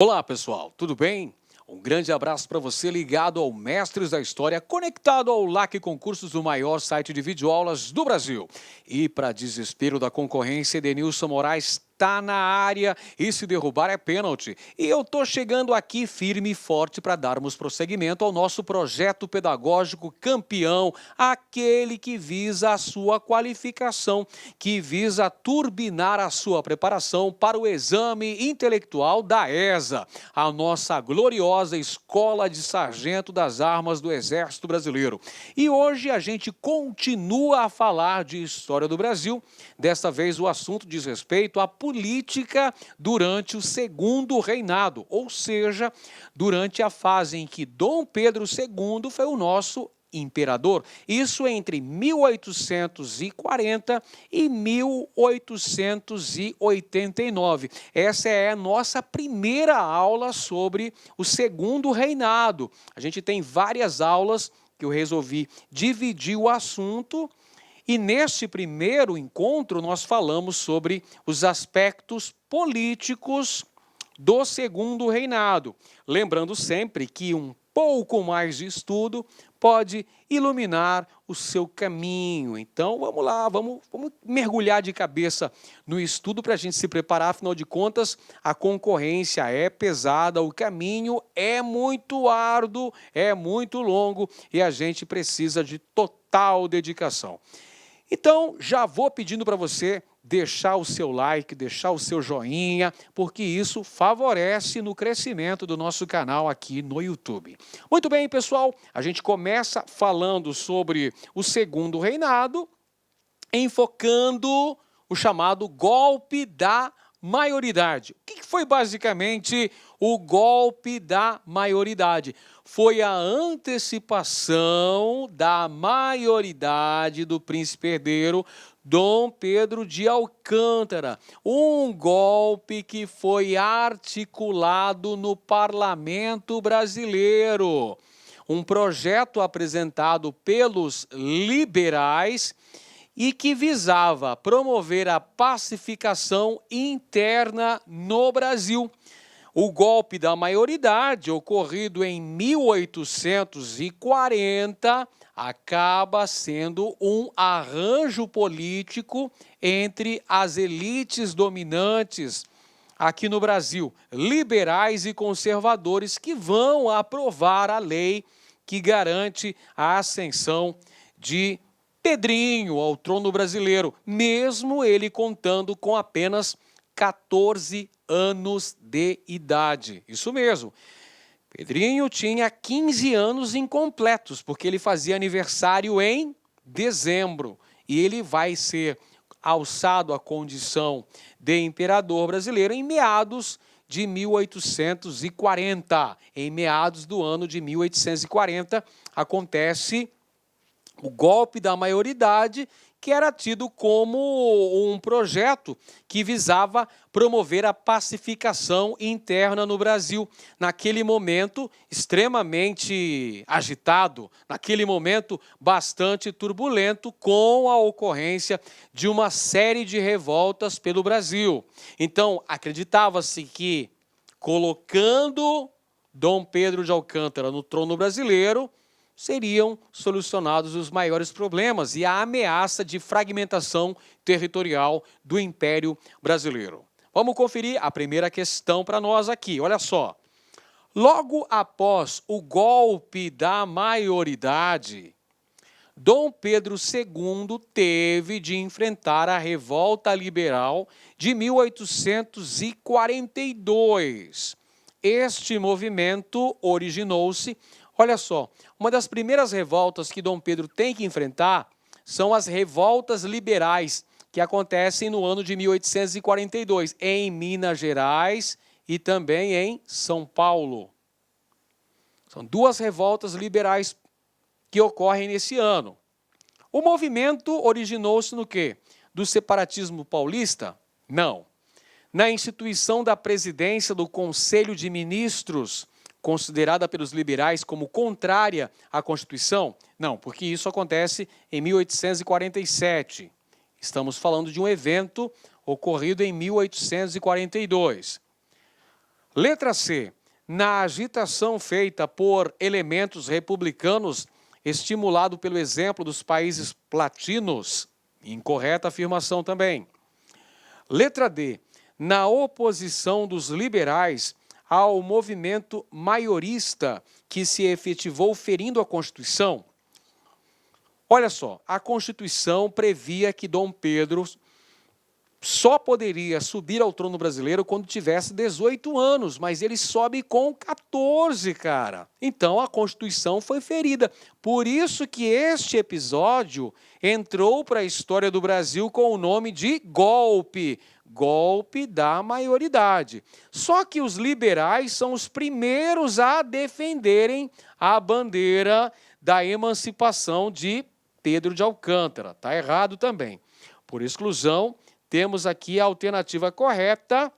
Olá, pessoal, tudo bem? Um grande abraço para você ligado ao Mestres da História, conectado ao LAC Concursos, o maior site de videoaulas do Brasil. E para desespero da concorrência, Edenilson Moraes está na área e se derrubar é pênalti. E eu tô chegando aqui firme e forte para darmos prosseguimento ao nosso projeto pedagógico campeão, aquele que visa a sua qualificação, que visa turbinar a sua preparação para o exame intelectual da ESA, a nossa gloriosa Escola de Sargento das Armas do Exército Brasileiro. E hoje a gente continua a falar de história do Brasil. Desta vez o assunto diz respeito à política durante o segundo reinado, ou seja, durante a fase em que Dom Pedro II foi o nosso imperador. Isso entre 1840 e 1889. Essa é a nossa primeira aula sobre o segundo reinado. A gente tem várias aulas que eu resolvi dividir o assunto. E neste primeiro encontro nós falamos sobre os aspectos políticos do segundo reinado. Lembrando sempre que um pouco mais de estudo pode iluminar o seu caminho. Então vamos lá, vamos mergulhar de cabeça no estudo para a gente se preparar. Afinal de contas, a concorrência é pesada, o caminho é muito árduo, é muito longo e a gente precisa de total dedicação. Então, já vou pedindo para você deixar o seu like, deixar o seu joinha, porque isso favorece no crescimento do nosso canal aqui no YouTube. Muito bem, pessoal, a gente começa falando sobre o segundo reinado, enfocando o chamado golpe da maioridade. O que foi basicamente o golpe da maioridade? Foi a antecipação da maioridade do príncipe herdeiro Dom Pedro de Alcântara. Um golpe que foi articulado no parlamento brasileiro. Um projeto apresentado pelos liberais e que visava promover a pacificação interna no Brasil. O golpe da maioridade, ocorrido em 1840, acaba sendo um arranjo político entre as elites dominantes aqui no Brasil, liberais e conservadores, que vão aprovar a lei que garante a ascensão de Pedrinho ao trono brasileiro, mesmo ele contando com apenas 14 anos de idade. Isso mesmo. Pedrinho tinha 15 anos incompletos, porque ele fazia aniversário em dezembro. E ele vai ser alçado à condição de imperador brasileiro em meados de 1840. Em meados do ano de 1840, acontece o golpe da maioridade, que era tido como um projeto que visava promover a pacificação interna no Brasil. Naquele momento extremamente agitado, naquele momento bastante turbulento, com a ocorrência de uma série de revoltas pelo Brasil. Então, acreditava-se que, colocando Dom Pedro de Alcântara no trono brasileiro, seriam solucionados os maiores problemas e a ameaça de fragmentação territorial do Império Brasileiro. Vamos conferir a primeira questão para nós aqui, olha só. Logo após o golpe da maioridade, Dom Pedro II teve de enfrentar a revolta liberal de 1842. Este movimento originou-se, olha só, uma das primeiras revoltas que Dom Pedro tem que enfrentar são as revoltas liberais, que acontecem no ano de 1842, em Minas Gerais e também em São Paulo. São duas revoltas liberais que ocorrem nesse ano. O movimento originou-se no quê? Do separatismo paulista? Não. Na instituição da presidência do Conselho de Ministros, considerada pelos liberais como contrária à Constituição? Não, porque isso acontece em 1847. Estamos falando de um evento ocorrido em 1842. Letra C. Na agitação feita por elementos republicanos, estimulado pelo exemplo dos países latinos. Incorreta afirmação também. Letra D. Na oposição dos liberais ao movimento maiorista que se efetivou ferindo a Constituição. Olha só, a Constituição previa que Dom Pedro só poderia subir ao trono brasileiro quando tivesse 18 anos, mas ele sobe com 14, cara. Então a Constituição foi ferida. Por isso que este episódio entrou para a história do Brasil com o nome de golpe. Golpe da maioridade. Só que os liberais são os primeiros a defenderem a bandeira da emancipação de Pedro de Alcântara. Está errado também. Por exclusão, temos aqui a alternativa correta.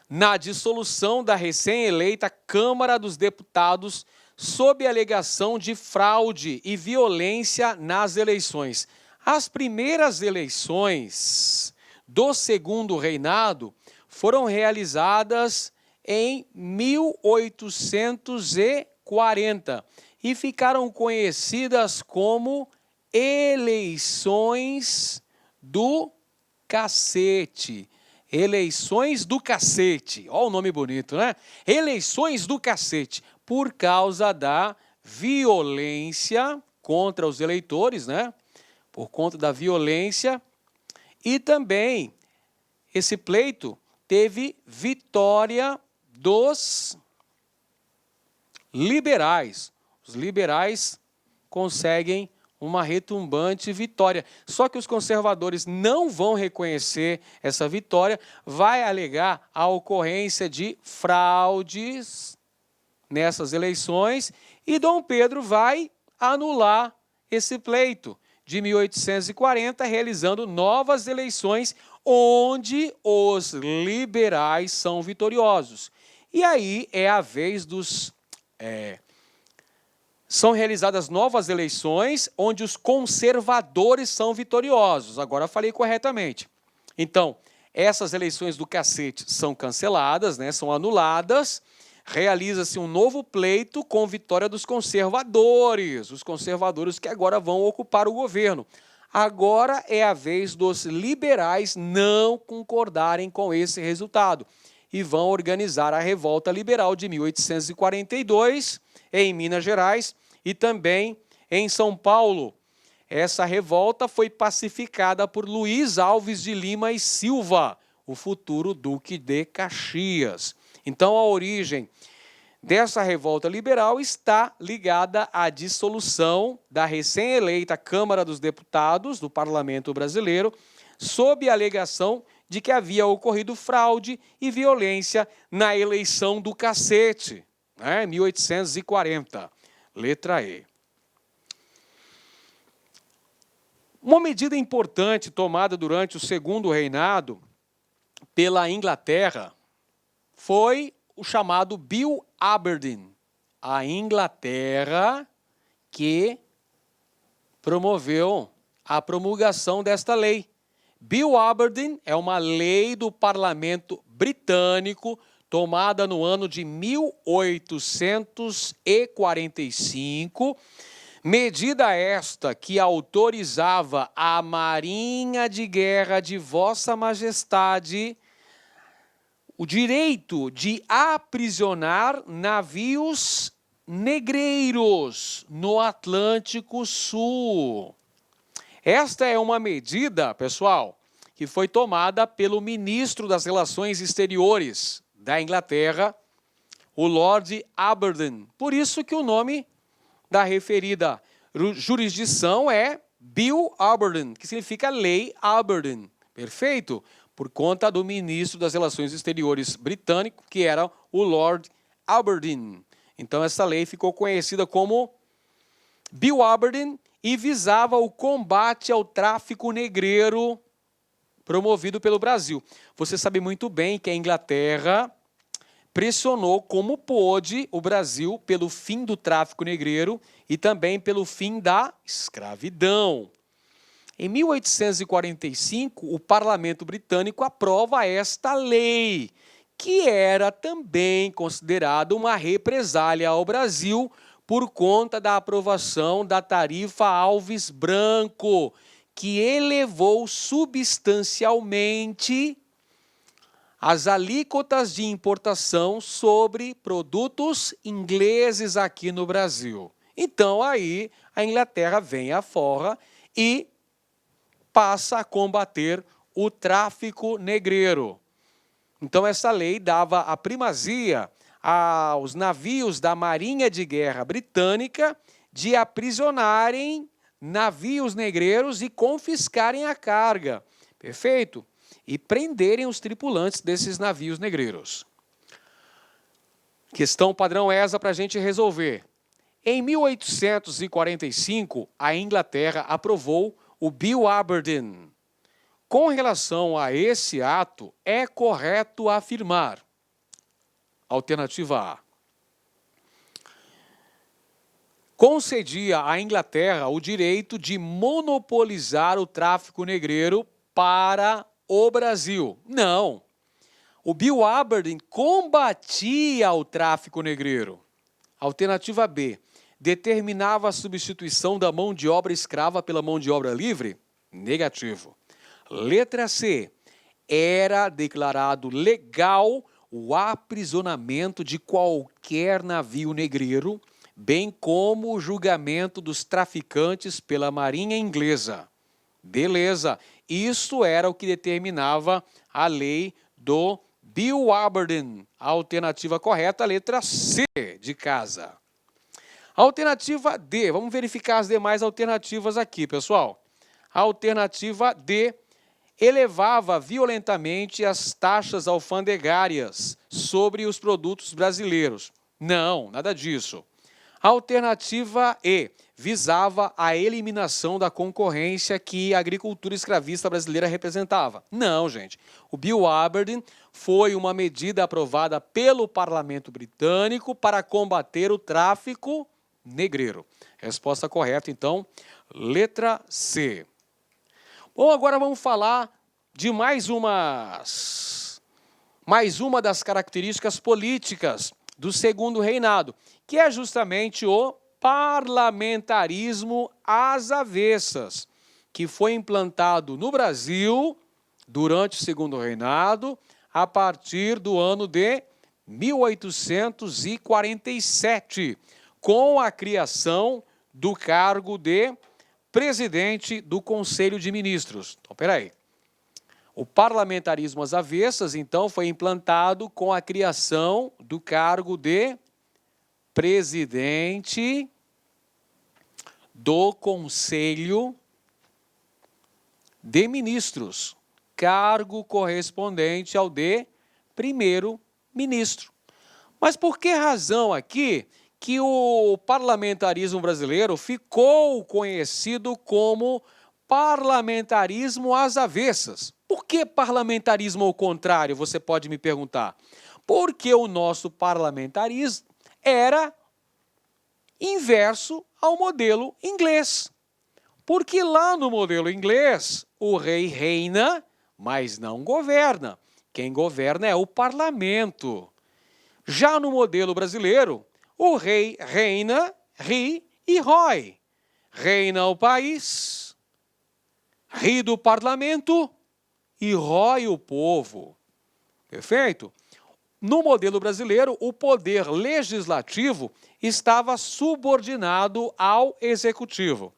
Na dissolução da recém-eleita Câmara dos Deputados sob alegação de fraude e violência nas eleições. As primeiras eleições do segundo reinado foram realizadas em 1840 e ficaram conhecidas como eleições do cacete. Eleições do cacete. Olha o nome bonito, né? Eleições do cacete. Por causa da violência contra os eleitores, né? Por conta da violência. E também esse pleito teve vitória dos liberais. Os liberais conseguem uma retumbante vitória. Só que os conservadores não vão reconhecer essa vitória, vai alegar a ocorrência de fraudes nessas eleições e Dom Pedro vai anular esse pleito de 1840, realizando novas eleições onde os liberais são vitoriosos. E aí é a vez dos... São realizadas novas eleições onde os conservadores são vitoriosos. Agora falei corretamente. Então, essas eleições do cacete são canceladas, né, são anuladas. Realiza-se um novo pleito com vitória dos conservadores. Os conservadores que agora vão ocupar o governo. Agora é a vez dos liberais não concordarem com esse resultado. E vão organizar a Revolta Liberal de 1842 em Minas Gerais e também em São Paulo. Essa revolta foi pacificada por Luiz Alves de Lima e Silva, o futuro Duque de Caxias. Então, a origem dessa revolta liberal está ligada à dissolução da recém-eleita Câmara dos Deputados do Parlamento Brasileiro, sob a alegação de que havia ocorrido fraude e violência na eleição do cacete, né, 1840. Letra E. Uma medida importante tomada durante o segundo reinado pela Inglaterra foi o chamado Bill Aberdeen. A Inglaterra que promoveu a promulgação desta lei. Bill Aberdeen é uma lei do parlamento britânico tomada no ano de 1845, medida esta que autorizava a Marinha de Guerra de Vossa Majestade o direito de aprisionar navios negreiros no Atlântico Sul. Esta é uma medida, pessoal, que foi tomada pelo ministro das Relações Exteriores da Inglaterra, o Lord Aberdeen. Por isso que o nome da referida jurisdição é Bill Aberdeen, que significa Lei Aberdeen. Perfeito? Por conta do ministro das Relações Exteriores britânico, que era o Lord Aberdeen. Então essa lei ficou conhecida como Bill Aberdeen e visava o combate ao tráfico negreiro promovido pelo Brasil. Você sabe muito bem que a Inglaterra pressionou como pôde o Brasil pelo fim do tráfico negreiro e também pelo fim da escravidão. Em 1845, o parlamento britânico aprova esta lei, que era também considerado uma represália ao Brasil por conta da aprovação da tarifa Alves Branco, que elevou substancialmente as alíquotas de importação sobre produtos ingleses aqui no Brasil. Então, aí, a Inglaterra vem afora e passa a combater o tráfico negreiro. Então, essa lei dava a primazia aos navios da Marinha de Guerra Britânica de aprisionarem navios negreiros e confiscarem a carga. Perfeito? E prenderem os tripulantes desses navios negreiros. Questão padrão ESA para a gente resolver. Em 1845, a Inglaterra aprovou o Bill Aberdeen. Com relação a esse ato, é correto afirmar. Alternativa A. Concedia à Inglaterra o direito de monopolizar o tráfico negreiro para o Brasil. Não. O Bill Aberdeen combatia o tráfico negreiro. Alternativa B. Determinava a substituição da mão de obra escrava pela mão de obra livre? Negativo. Letra C. Era declarado legal o aprisionamento de qualquer navio negreiro, bem como o julgamento dos traficantes pela Marinha Inglesa. Beleza. Isso era o que determinava a lei do Bill Aberdeen. A alternativa correta, a letra C de casa. Alternativa D. Vamos verificar as demais alternativas aqui, pessoal. A alternativa D elevava violentamente as taxas alfandegárias sobre os produtos brasileiros. Não, nada disso. A alternativa E visava a eliminação da concorrência que a agricultura escravista brasileira representava. Não, gente. O Bill Aberdeen foi uma medida aprovada pelo Parlamento Britânico para combater o tráfico negreiro. Resposta correta, então, letra C. Bom, agora vamos falar de mais uma das características políticas do segundo reinado, que é justamente o parlamentarismo às avessas, que foi implantado no Brasil durante o segundo reinado, a partir do ano de 1847, com a criação do cargo de presidente do Conselho de Ministros. Então, peraí. O parlamentarismo às avessas, então, foi implantado com a criação do cargo de presidente do Conselho de Ministros, cargo correspondente ao de primeiro-ministro. Mas por que razão aqui que o parlamentarismo brasileiro ficou conhecido como parlamentarismo às avessas? Por que parlamentarismo ao contrário, você pode me perguntar? Porque o nosso parlamentarismo era inverso ao modelo inglês. Porque lá no modelo inglês, o rei reina, mas não governa. Quem governa é o parlamento. Já no modelo brasileiro, o rei reina, ri e rói. Reina o país, ri do parlamento e rói o povo. Perfeito? No modelo brasileiro, o poder legislativo estava subordinado ao executivo.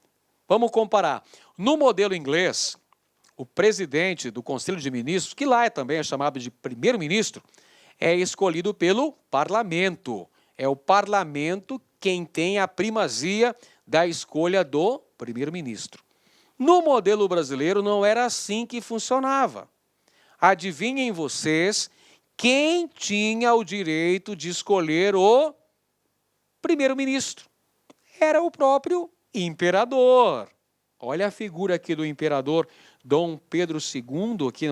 Vamos comparar. No modelo inglês, o presidente do Conselho de Ministros, que lá também é chamado de primeiro-ministro, é escolhido pelo parlamento. É o parlamento quem tem a primazia da escolha do primeiro-ministro. No modelo brasileiro não era assim que funcionava. Adivinhem vocês quem tinha o direito de escolher o primeiro-ministro? Era o próprio imperador. Olha a figura aqui do imperador Dom Pedro II, aqui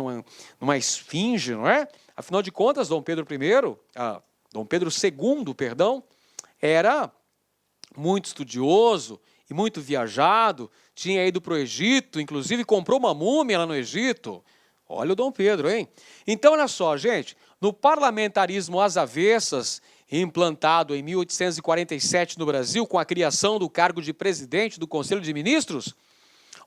numa esfinge, não é? Afinal de contas, Dom Pedro II, era muito estudioso e muito viajado, tinha ido para o Egito, inclusive comprou uma múmia lá no Egito. Olha o Dom Pedro, hein? Então, olha só, gente, no parlamentarismo às avessas, implantado em 1847 no Brasil, com a criação do cargo de presidente do Conselho de Ministros,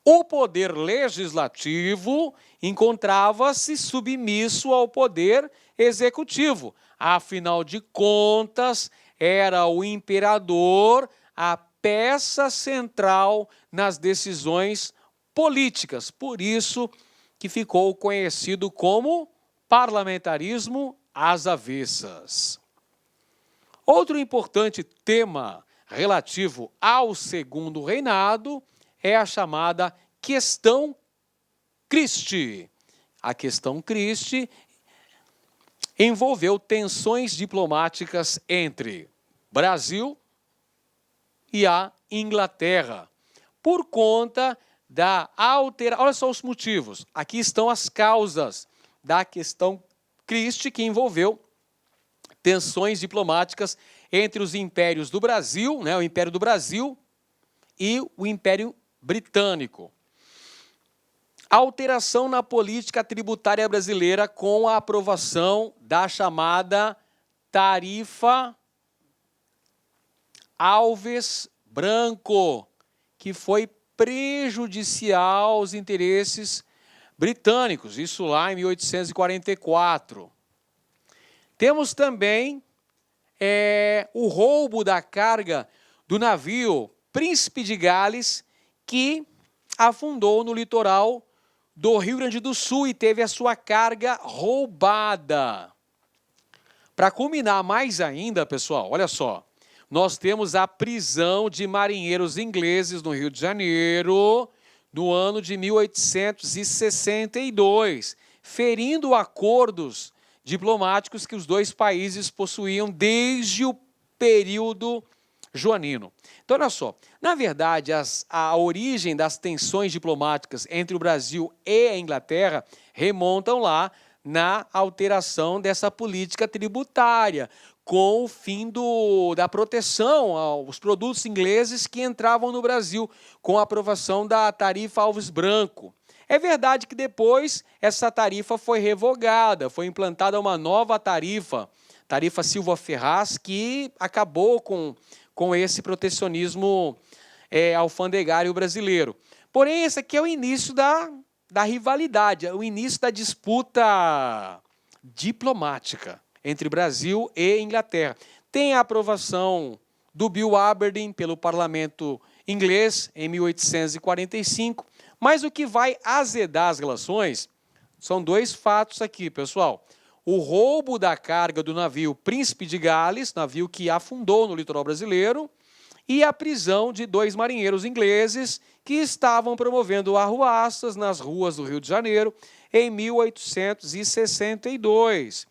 o poder legislativo encontrava-se submisso ao poder executivo. Afinal de contas, era o imperador a peça central nas decisões políticas. Por isso que ficou conhecido como parlamentarismo às avessas. Outro importante tema relativo ao segundo reinado é a chamada questão Christie. A questão Christie envolveu tensões diplomáticas entre Brasil e a Inglaterra, por conta da alteração. Olha só os motivos. Aqui estão as causas da questão Christie, que envolveu tensões diplomáticas entre os impérios do Brasil, o Império do Brasil e o Império Britânico. Alteração na política tributária brasileira com a aprovação da chamada Tarifa Alves Branco, que foi prejudicial aos interesses britânicos, isso lá em 1844. Temos também o roubo da carga do navio Príncipe de Gales, que afundou no litoral do Rio Grande do Sul e teve a sua carga roubada. Para culminar mais ainda, pessoal, olha só, nós temos a prisão de marinheiros ingleses no Rio de Janeiro, no ano de 1862, ferindo acordos diplomáticos que os dois países possuíam desde o período joanino. Então, olha só, na verdade, a origem das tensões diplomáticas entre o Brasil e a Inglaterra remontam lá na alteração dessa política tributária, com o fim da proteção aos produtos ingleses que entravam no Brasil, com a aprovação da Tarifa Alves Branco. É verdade que depois essa tarifa foi revogada, foi implantada uma nova tarifa Silva Ferraz, que acabou com esse protecionismo alfandegário brasileiro. Porém, esse aqui é o início da rivalidade, é o início da disputa diplomática entre Brasil e Inglaterra. Tem a aprovação do Bill Aberdeen pelo parlamento inglês em 1845, mas o que vai azedar as relações são dois fatos aqui, pessoal. O roubo da carga do navio Príncipe de Gales, navio que afundou no litoral brasileiro, e a prisão de dois marinheiros ingleses que estavam promovendo arruaças nas ruas do Rio de Janeiro em 1862.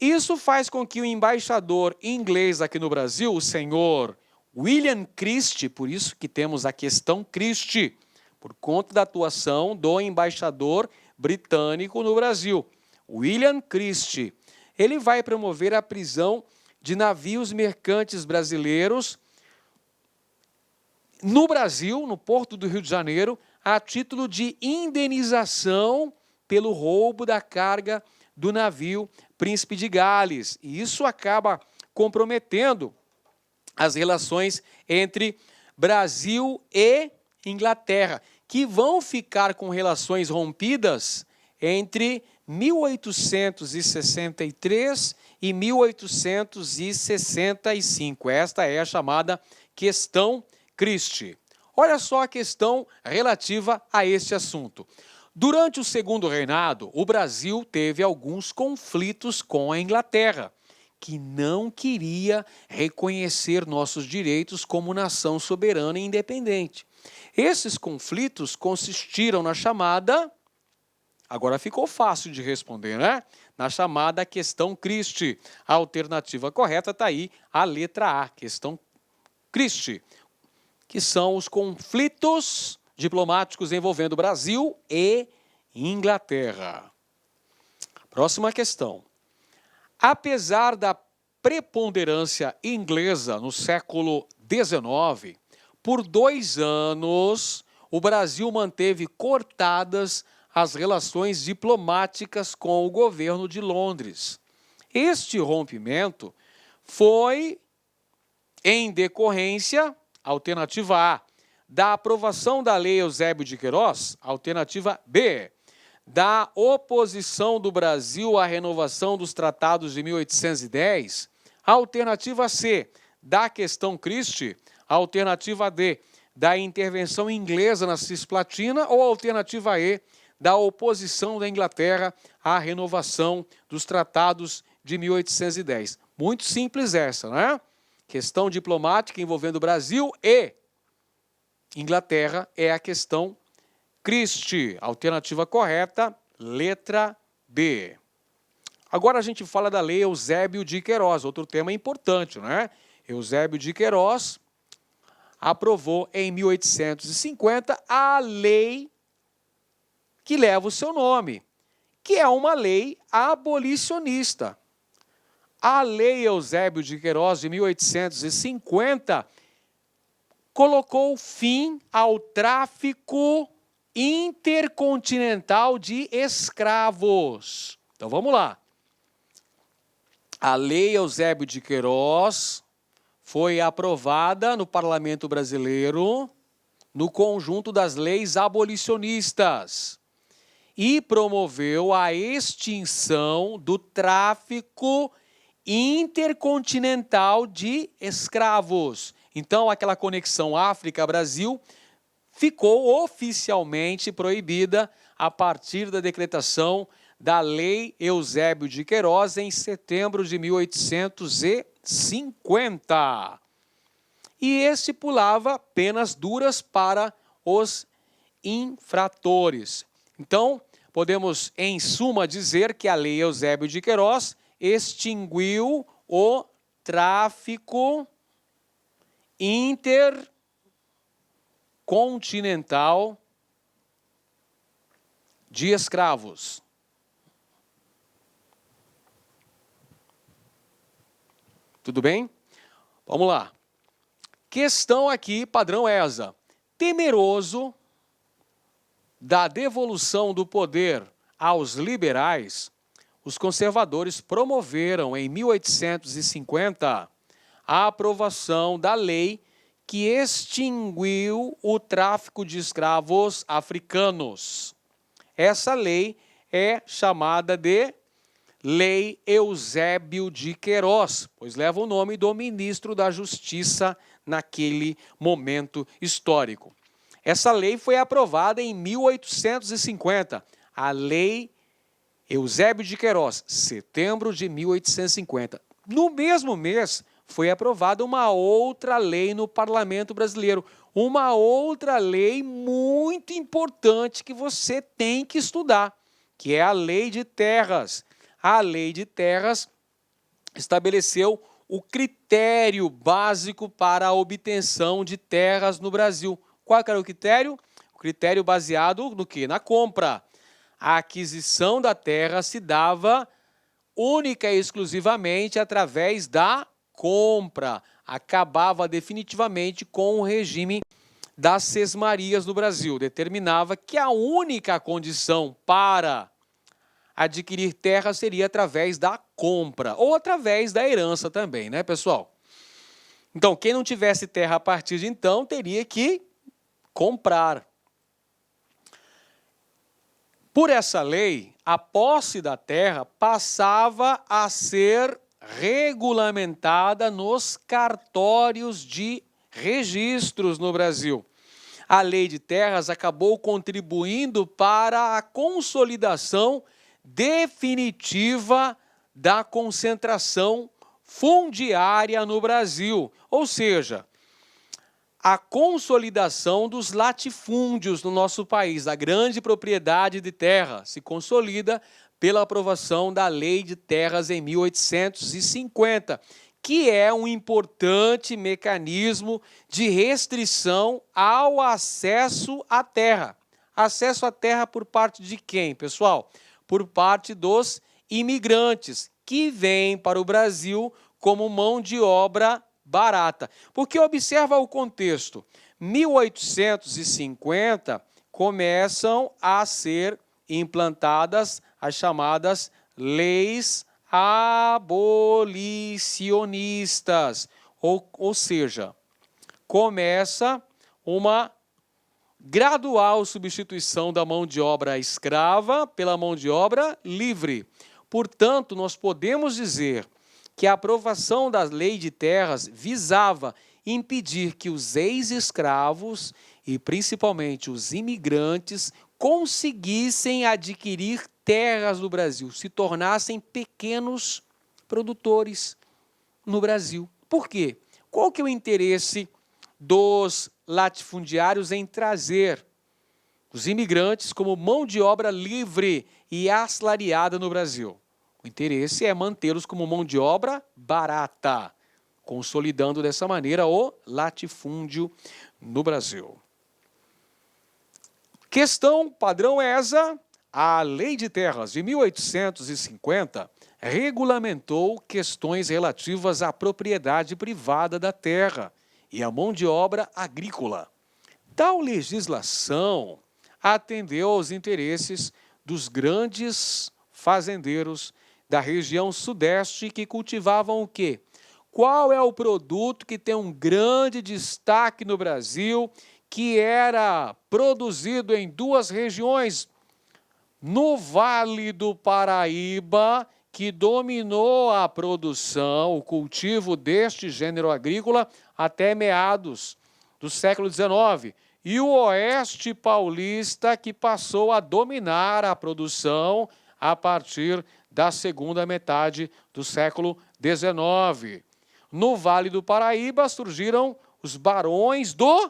Isso faz com que o embaixador inglês aqui no Brasil, o senhor William Christie, por isso que temos a questão Christie, por conta da atuação do embaixador britânico no Brasil, William Christie, ele vai promover a prisão de navios mercantes brasileiros no Brasil, no Porto do Rio de Janeiro, a título de indenização pelo roubo da carga do navio Príncipe de Gales. E isso acaba comprometendo as relações entre Brasil e Inglaterra, que vão ficar com relações rompidas entre 1863 e 1865. Esta é a chamada questão Christie. Olha só a questão relativa a este assunto. Durante o segundo reinado, o Brasil teve alguns conflitos com a Inglaterra, que não queria reconhecer nossos direitos como nação soberana e independente. Esses conflitos consistiram na chamada, agora ficou fácil de responder, né? Na chamada questão Christie. A alternativa correta está aí, a letra A, questão Christie, que são os conflitos diplomáticos envolvendo Brasil e Inglaterra. Próxima questão. Apesar da preponderância inglesa no século XIX, por 2 anos, o Brasil manteve cortadas as relações diplomáticas com o governo de Londres. Este rompimento foi em decorrência, alternativa A, da aprovação da Lei Eusébio de Queiroz, alternativa B, da oposição do Brasil à renovação dos tratados de 1810, alternativa C, da questão Christie, alternativa D, da intervenção inglesa na Cisplatina, ou alternativa E, da oposição da Inglaterra à renovação dos tratados de 1810. Muito simples essa, né? Questão diplomática envolvendo Brasil e Inglaterra é a questão Christie. Alternativa correta, letra B. Agora a gente fala da Lei Eusébio de Queiroz, outro tema importante, né? Eusébio de Queiroz aprovou em 1850 a lei que leva o seu nome, que é uma lei abolicionista. A Lei Eusébio de Queiroz, de 1850, colocou fim ao tráfico intercontinental de escravos. Então vamos lá. A Lei Eusébio de Queiroz foi aprovada no Parlamento Brasileiro no conjunto das leis abolicionistas e promoveu a extinção do tráfico intercontinental de escravos. Então, aquela conexão África-Brasil ficou oficialmente proibida a partir da decretação da Lei Eusébio de Queiroz em setembro de 1850. E estipulava penas duras para os infratores. Então, podemos, em suma, dizer que a Lei Eusébio de Queiroz extinguiu o tráfico intercontinental de escravos. Tudo bem? Vamos lá. Questão aqui, padrão ESA. Temeroso da devolução do poder aos liberais, os conservadores promoveram em 1850 a aprovação da lei que extinguiu o tráfico de escravos africanos. Essa lei é chamada de Lei Eusébio de Queiroz, pois leva o nome do ministro da Justiça naquele momento histórico. Essa lei foi aprovada em 1850, a Lei Eusébio de Queiroz, setembro de 1850. No mesmo mês, foi aprovada uma outra lei no Parlamento Brasileiro, uma outra lei muito importante que você tem que estudar, que é a Lei de Terras. A Lei de Terras estabeleceu o critério básico para a obtenção de terras no Brasil. Qual era o critério? O critério baseado no quê? Na compra. A aquisição da terra se dava única e exclusivamente através da compra. Acabava definitivamente com o regime das sesmarias no Brasil. Determinava que a única condição para adquirir terra seria através da compra, ou através da herança também, né, pessoal? Então, quem não tivesse terra a partir de então, teria que comprar. Por essa lei, a posse da terra passava a ser regulamentada nos cartórios de registros no Brasil. A Lei de Terras acabou contribuindo para a consolidação definitiva da concentração fundiária no Brasil, ou seja, a consolidação dos latifúndios no nosso país, a grande propriedade de terra, se consolida pela aprovação da Lei de Terras em 1850, que é um importante mecanismo de restrição ao acesso à terra. Acesso à terra por parte de quem, pessoal? Por parte dos imigrantes, que vêm para o Brasil como mão de obra barata. Porque observa o contexto. 1850 começam a ser implantadas as chamadas leis abolicionistas. Ou seja, começa uma gradual substituição da mão de obra escrava pela mão de obra livre. Portanto, nós podemos dizer que a aprovação da Lei de Terras visava impedir que os ex-escravos e principalmente os imigrantes conseguissem adquirir terras no Brasil, se tornassem pequenos produtores no Brasil. Por quê? Qual que é o interesse dos latifundiários em trazer os imigrantes como mão de obra livre e assalariada no Brasil? O interesse é mantê-los como mão de obra barata, consolidando dessa maneira o latifúndio no Brasil. Questão padrão ESA. A Lei de Terras de 1850 regulamentou questões relativas à propriedade privada da terra e à mão de obra agrícola. Tal legislação atendeu aos interesses dos grandes fazendeiros da região sudeste que cultivavam o quê? Qual é o produto que tem um grande destaque no Brasil, que era produzido em duas regiões? No Vale do Paraíba, que dominou a produção, o cultivo deste gênero agrícola até meados do século XIX, e o Oeste Paulista, que passou a dominar a produção a partir da segunda metade do século XIX. No Vale do Paraíba surgiram os barões do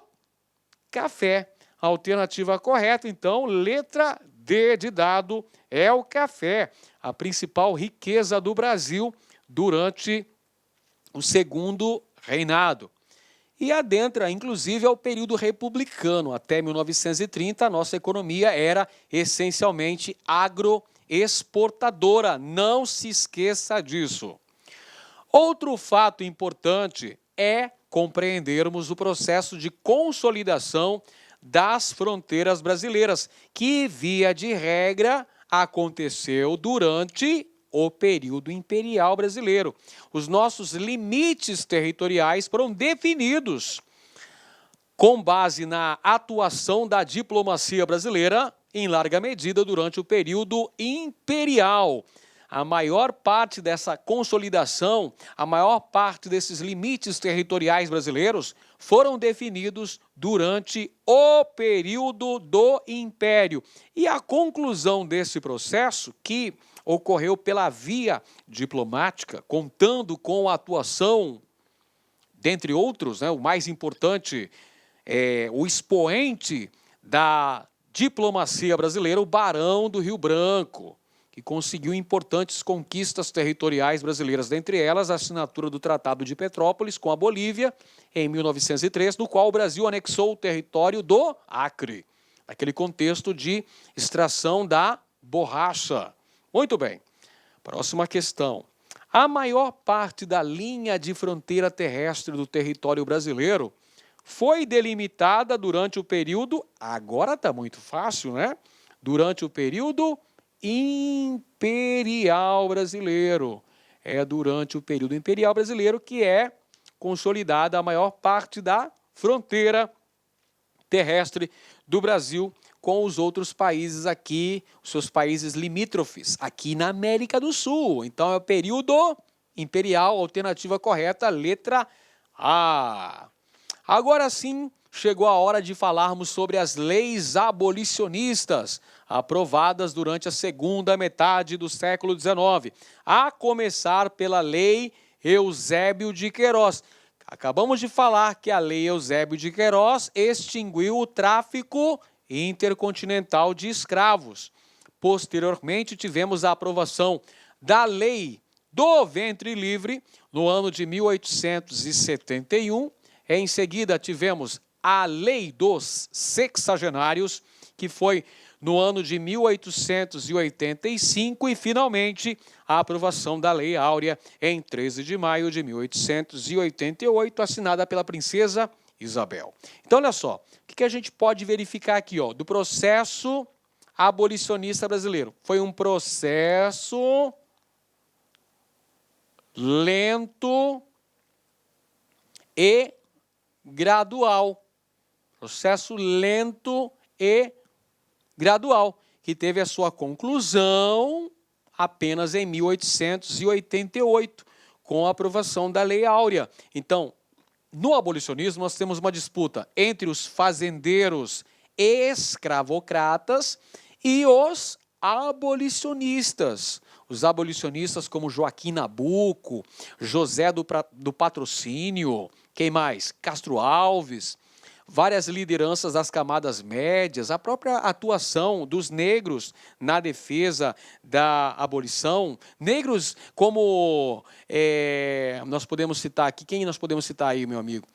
café. A alternativa correta, então, letra D de dado, é o café, a principal riqueza do Brasil durante o segundo reinado. E adentra, inclusive, ao período republicano. Até 1930, a nossa economia era essencialmente agroexportadora. Não se esqueça disso. Outro fato importante é compreendermos o processo de consolidação das fronteiras brasileiras, que, via de regra, aconteceu durante o período imperial brasileiro. Os nossos limites territoriais foram definidos com base na atuação da diplomacia brasileira, em larga medida, durante o período imperial. A maior parte dessa consolidação, a maior parte desses limites territoriais brasileiros foram definidos durante o período do Império. E a conclusão desse processo, que ocorreu pela via diplomática, contando com a atuação, dentre outros, o mais importante, o expoente da diplomacia brasileira, o Barão do Rio Branco, que conseguiu importantes conquistas territoriais brasileiras, dentre elas a assinatura do Tratado de Petrópolis com a Bolívia, em 1903, no qual o Brasil anexou o território do Acre, naquele contexto de extração da borracha. Muito bem. Próxima questão. A maior parte da linha de fronteira terrestre do território brasileiro foi delimitada durante o período, agora está muito fácil, né? Durante o período imperial brasileiro. É durante o período imperial brasileiro que é consolidada a maior parte da fronteira terrestre do Brasil com os outros países aqui, os seus países limítrofes, aqui na América do Sul. Então é o período imperial, alternativa correta, letra A. Agora sim, chegou a hora de falarmos sobre as leis abolicionistas aprovadas durante a segunda metade do século XIX, a começar pela Lei Eusébio de Queiroz. Acabamos de falar que a Lei Eusébio de Queiroz extinguiu o tráfico intercontinental de escravos. Posteriormente, tivemos a aprovação da Lei do Ventre Livre no ano de 1871. Em seguida, tivemos a Lei dos Sexagenários, que foi no ano de 1885, e, finalmente, a aprovação da Lei Áurea em 13 de maio de 1888, assinada pela princesa Isabel. Então, olha só, o que a gente pode verificar aqui, do processo abolicionista brasileiro? Foi um processo lento e gradual. Processo lento e gradual, que teve a sua conclusão apenas em 1888, com a aprovação da Lei Áurea. Então, no abolicionismo, nós temos uma disputa entre os fazendeiros escravocratas e os abolicionistas. Os abolicionistas como Joaquim Nabuco, José do Patrocínio, quem mais? Castro Alves, várias lideranças das camadas médias, a própria atuação dos negros na defesa da abolição. Negros como, nós podemos citar aqui, quem nós podemos citar aí, meu amigo?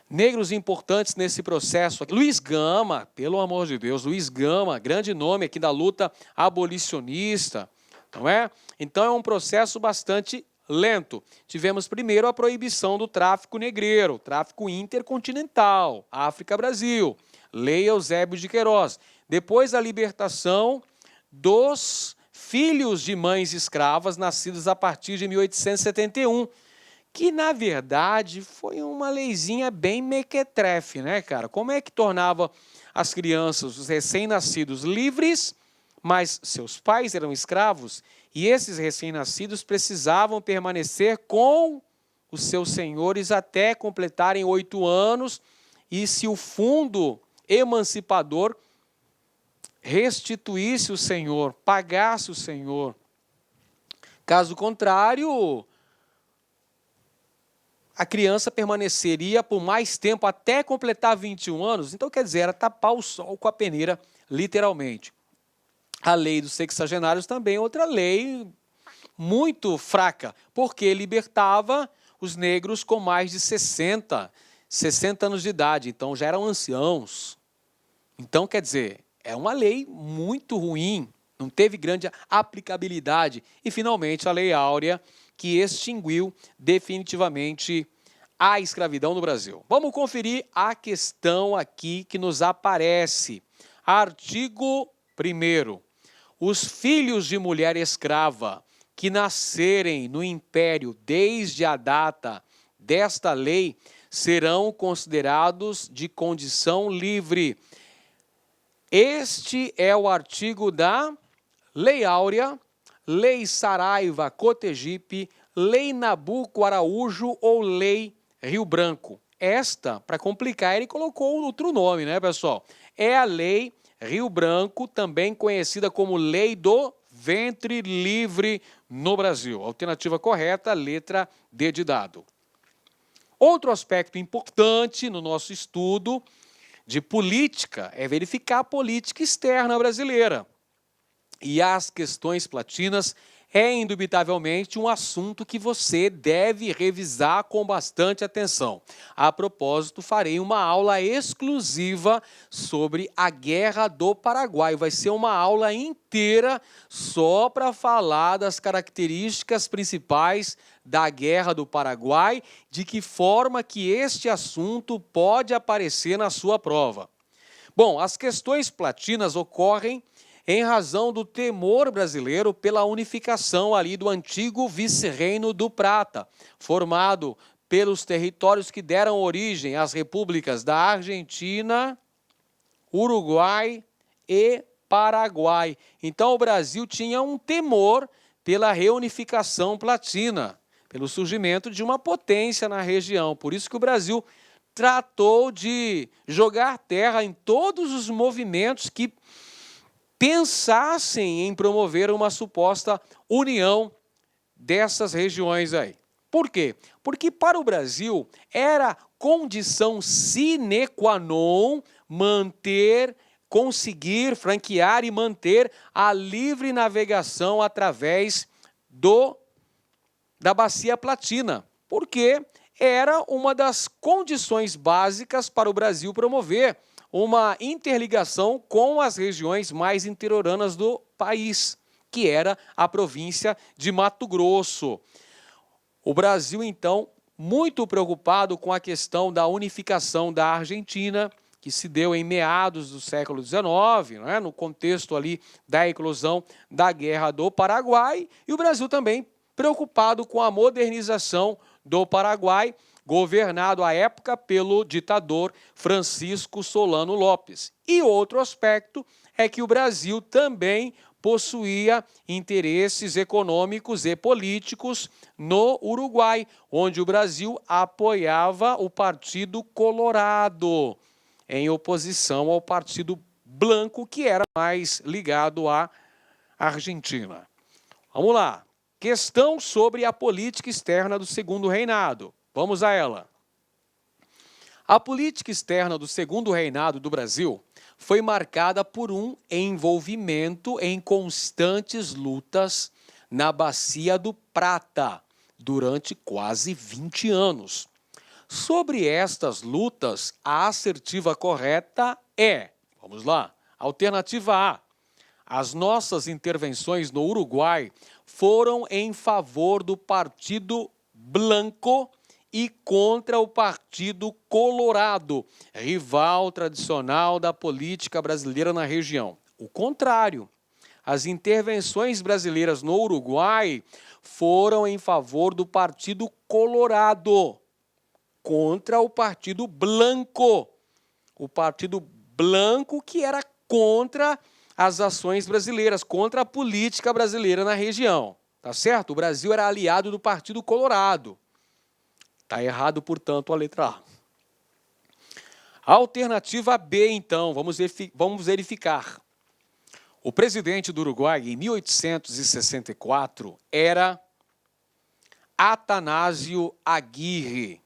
Negros importantes nesse processo. Luiz Gama, pelo amor de Deus, Luiz Gama, grande nome aqui da luta abolicionista, não é? Então é um processo bastante lento. Tivemos primeiro a proibição do tráfico negreiro, tráfico intercontinental, África-Brasil, Lei Eusébio de Queiroz. Depois a libertação dos filhos de mães escravas nascidos a partir de 1871, que na verdade foi uma leizinha bem mequetrefe, né, cara? Como é que tornava as crianças, os recém-nascidos, livres, mas seus pais eram escravos? E esses recém-nascidos precisavam permanecer com os seus senhores até completarem 8 anos, e se o fundo emancipador restituísse o senhor, pagasse o senhor. Caso contrário, a criança permaneceria por mais tempo até completar 21 anos. Então, quer dizer, era tapar o sol com a peneira, literalmente. A lei dos sexagenários também é outra lei muito fraca, porque libertava os negros com mais de 60 anos de idade, então já eram anciãos. Então, quer dizer, é uma lei muito ruim, não teve grande aplicabilidade. E, finalmente, a Lei Áurea, que extinguiu definitivamente a escravidão no Brasil. Vamos conferir a questão aqui que nos aparece. Artigo 1º. Os filhos de mulher escrava que nascerem no império desde a data desta lei serão considerados de condição livre. Este é o artigo da Lei Áurea, Lei Saraiva Cotegipe, Lei Nabuco Araújo ou Lei Rio Branco. Esta, para complicar, ele colocou outro nome, né, pessoal? É a Lei Rio Branco, também conhecida como Lei do Ventre Livre no Brasil. Alternativa correta, letra D de dado. Outro aspecto importante no nosso estudo de política é verificar a política externa brasileira. E as questões platinas é indubitavelmente um assunto que você deve revisar com bastante atenção. A propósito, farei uma aula exclusiva sobre a Guerra do Paraguai. Vai ser uma aula inteira só para falar das características principais da Guerra do Paraguai, de que forma que este assunto pode aparecer na sua prova. Bom, as questões platinas ocorrem em razão do temor brasileiro pela unificação ali do antigo vice-reino do Prata, formado pelos territórios que deram origem às repúblicas da Argentina, Uruguai e Paraguai. Então o Brasil tinha um temor pela reunificação platina, pelo surgimento de uma potência na região. Por isso que o Brasil tratou de jogar terra em todos os movimentos que pensassem em promover uma suposta união dessas regiões aí. Por quê? Porque para o Brasil era condição sine qua non conseguir franquear e manter a livre navegação através da Bacia Platina, porque era uma das condições básicas para o Brasil promover uma interligação com as regiões mais interioranas do país, que era a província de Mato Grosso. O Brasil, então, muito preocupado com a questão da unificação da Argentina, que se deu em meados do século XIX, no contexto ali da eclosão da Guerra do Paraguai, e o Brasil também preocupado com a modernização do Paraguai, governado à época pelo ditador Francisco Solano Lopes. E outro aspecto é que o Brasil também possuía interesses econômicos e políticos no Uruguai, onde o Brasil apoiava o Partido Colorado, em oposição ao Partido Blanco, que era mais ligado à Argentina. Vamos lá. Questão sobre a política externa do Segundo Reinado. Vamos a ela. A política externa do Segundo Reinado do Brasil foi marcada por um envolvimento em constantes lutas na Bacia do Prata durante quase 20 anos. Sobre estas lutas, a assertiva correta é, vamos lá, alternativa A. As nossas intervenções no Uruguai foram em favor do Partido Blanco e contra o Partido Colorado, rival tradicional da política brasileira na região. O contrário, as intervenções brasileiras no Uruguai foram em favor do Partido Colorado, contra o Partido Blanco. O Partido Blanco que era contra as ações brasileiras, contra a política brasileira na região. Tá certo? O Brasil era aliado do Partido Colorado. Está errado, portanto, a letra A. A alternativa B, então, vamos verificar. O presidente do Uruguai, em 1864, era Atanásio Aguirre,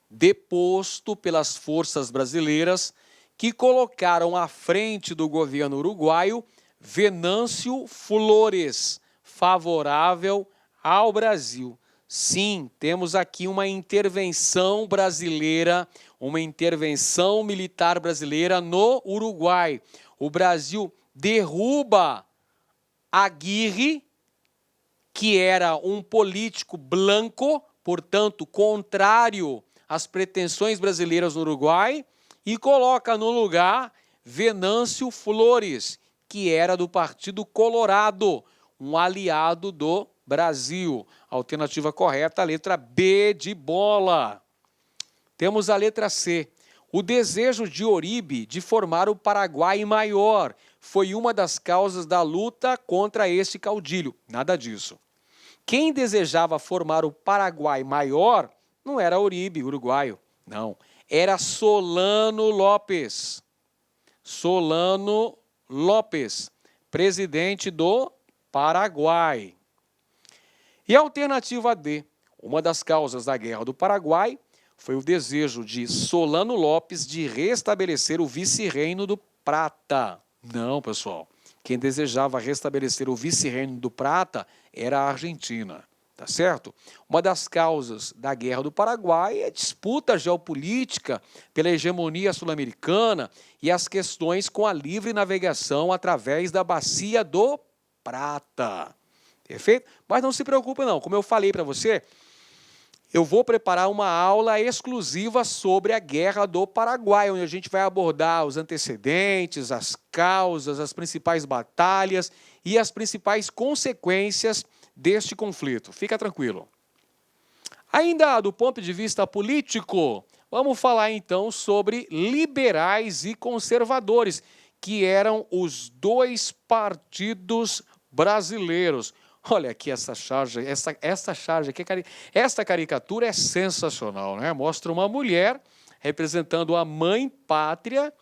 deposto pelas forças brasileiras que colocaram à frente do governo uruguaio Venâncio Flores, favorável ao Brasil. Sim, temos aqui uma intervenção brasileira, uma intervenção militar brasileira no Uruguai. O Brasil derruba Aguirre, que era um político branco, portanto, contrário às pretensões brasileiras no Uruguai, e coloca no lugar Venâncio Flores, que era do Partido Colorado, um aliado do Brasil. Alternativa correta, a letra B de bola. Temos a letra C. O desejo de Oribe de formar o Paraguai maior foi uma das causas da luta contra este caudilho. Nada disso. Quem desejava formar o Paraguai maior não era Oribe, uruguaio. Não. Era Solano Lopes. Solano Lopes, presidente do Paraguai. E a alternativa D, uma das causas da Guerra do Paraguai foi o desejo de Solano Lopes de restabelecer o vice-reino do Prata. Não, pessoal. Quem desejava restabelecer o vice-reino do Prata era a Argentina, tá certo? Uma das causas da Guerra do Paraguai é a disputa geopolítica pela hegemonia sul-americana e as questões com a livre navegação através da Bacia do Prata. Perfeito? Mas não se preocupe não, como eu falei para você, eu vou preparar uma aula exclusiva sobre a Guerra do Paraguai, onde a gente vai abordar os antecedentes, as causas, as principais batalhas e as principais consequências deste conflito. Fica tranquilo. Ainda do ponto de vista político, vamos falar então sobre liberais e conservadores, que eram os dois partidos brasileiros. Olha aqui essa charge, essa charge aqui, esta caricatura é sensacional, né? Mostra uma mulher representando a mãe pátria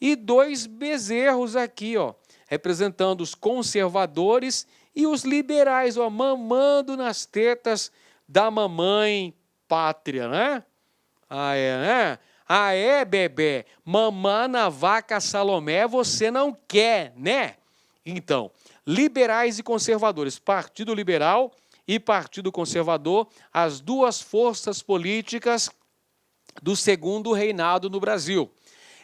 e dois bezerros aqui, ó, representando os conservadores e os liberais, ó, mamando nas tetas da mamãe pátria, né? Ah, é, né? Ah, é, bebê? Mamar na vaca Salomé você não quer, né? Então, liberais e conservadores, Partido Liberal e Partido Conservador, as duas forças políticas do Segundo Reinado no Brasil.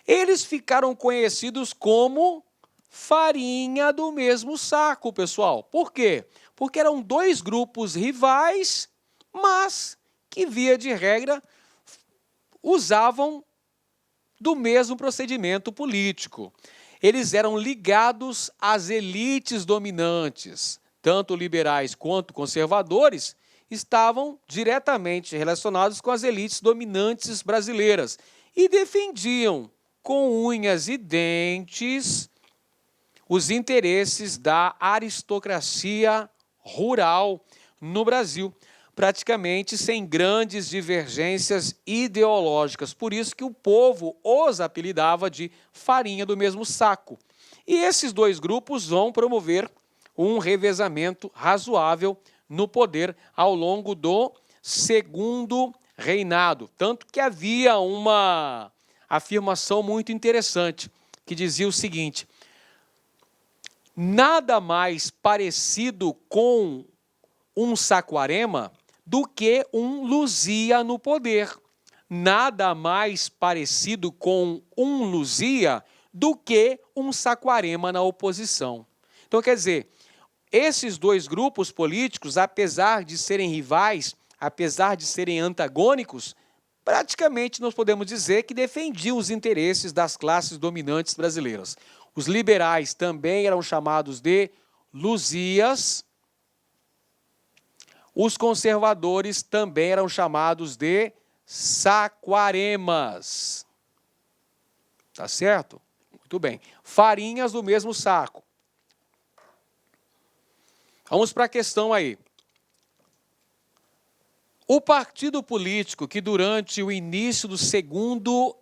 Eles ficaram conhecidos como farinha do mesmo saco, pessoal. Por quê? Porque eram dois grupos rivais, mas que, via de regra, usavam do mesmo procedimento político. Eles eram ligados às elites dominantes, tanto liberais quanto conservadores, estavam diretamente relacionados com as elites dominantes brasileiras e defendiam com unhas e dentes os interesses da aristocracia rural no Brasil, praticamente sem grandes divergências ideológicas. Por isso que o povo os apelidava de farinha do mesmo saco. E esses dois grupos vão promover um revezamento razoável no poder ao longo do segundo reinado. Tanto que havia uma afirmação muito interessante, que dizia o seguinte: nada mais parecido com um Saquarema do que um Luzia no poder. Nada mais parecido com um Luzia do que um Saquarema na oposição. Então, quer dizer, esses dois grupos políticos, apesar de serem rivais, apesar de serem antagônicos, praticamente nós podemos dizer que defendiam os interesses das classes dominantes brasileiras. Os liberais também eram chamados de Luzias, os conservadores também eram chamados de Saquaremas. Tá certo? Muito bem. Farinhas do mesmo saco. Vamos para a questão aí. O partido político que durante o início do segundo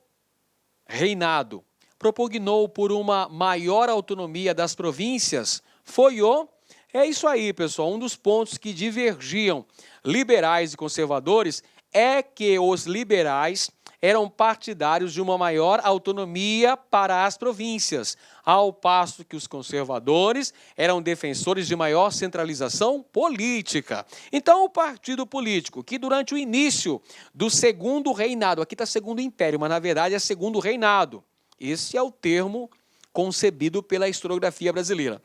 reinado propugnou por uma maior autonomia das províncias foi o... É isso aí, pessoal. Um dos pontos que divergiam liberais e conservadores é que os liberais eram partidários de uma maior autonomia para as províncias, ao passo que os conservadores eram defensores de maior centralização política. Então, o partido político, que durante o início do segundo reinado, aqui está segundo império, mas na verdade é segundo reinado, esse é o termo concebido pela historiografia brasileira.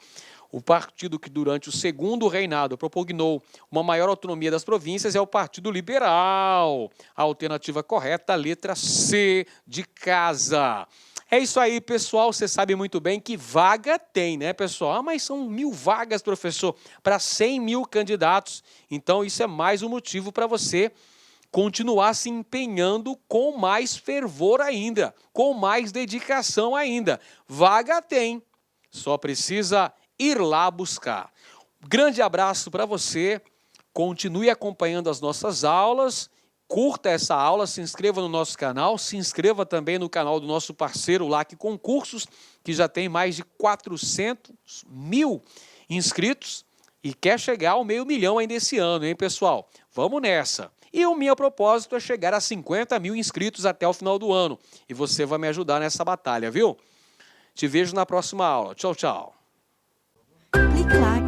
O partido que durante o segundo reinado propugnou uma maior autonomia das províncias é o Partido Liberal. A alternativa correta, a letra C de casa. É isso aí, pessoal. Você sabe muito bem que vaga tem, né, pessoal? Ah, mas são 1000 vagas, professor, para 100 mil candidatos. Então, isso é mais um motivo para você continuar se empenhando com mais fervor ainda, com mais dedicação ainda. Vaga tem, só precisa ir lá buscar. Grande abraço para você, continue acompanhando as nossas aulas, curta essa aula, se inscreva no nosso canal, se inscreva também no canal do nosso parceiro LAC Concursos, que já tem mais de 400 mil inscritos e quer chegar ao 500 mil ainda esse ano, hein, pessoal? Vamos nessa! E o meu propósito é chegar a 50 mil inscritos até o final do ano, e você vai me ajudar nessa batalha, viu? Te vejo na próxima aula. Tchau, tchau! Clique lá